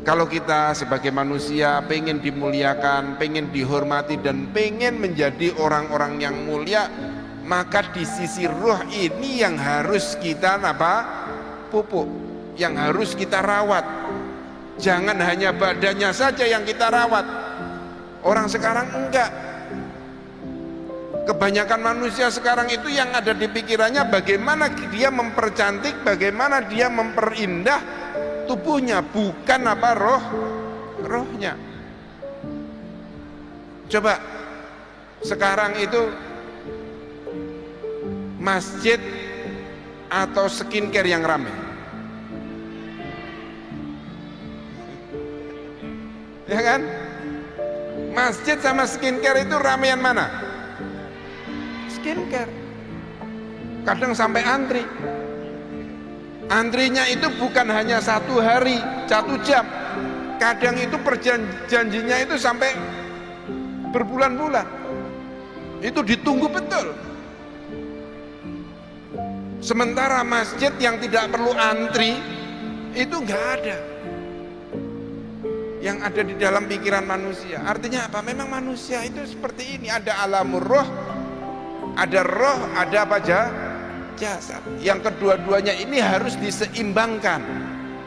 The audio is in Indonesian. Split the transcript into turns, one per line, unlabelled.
Kalau kita sebagai manusia pengen dimuliakan, pengen dihormati, dan pengen menjadi orang-orang yang mulia, maka di sisi roh ini yang harus kita pupuk, yang harus kita rawat. Jangan hanya badannya saja yang kita rawat. Orang sekarang enggak. Kebanyakan manusia sekarang itu yang ada di pikirannya bagaimana dia mempercantik, bagaimana dia memperindah tubuhnya, bukan rohnya. Coba sekarang itu masjid atau skincare yang ramai, ya kan? Masjid sama skincare itu ramean mana? Skincare. Kadang sampai antri. Antrinya itu bukan hanya 1 hari, 1 jam. Kadang itu perjanjinya itu sampai berbulan-bulan. Itu ditunggu betul. Sementara masjid yang tidak perlu antri itu nggak ada. Yang ada di dalam pikiran manusia. Artinya apa? Memang manusia itu seperti ini. Ada alamur roh, ada roh, ada apa aja? Jasad. Yang kedua-duanya ini harus diseimbangkan.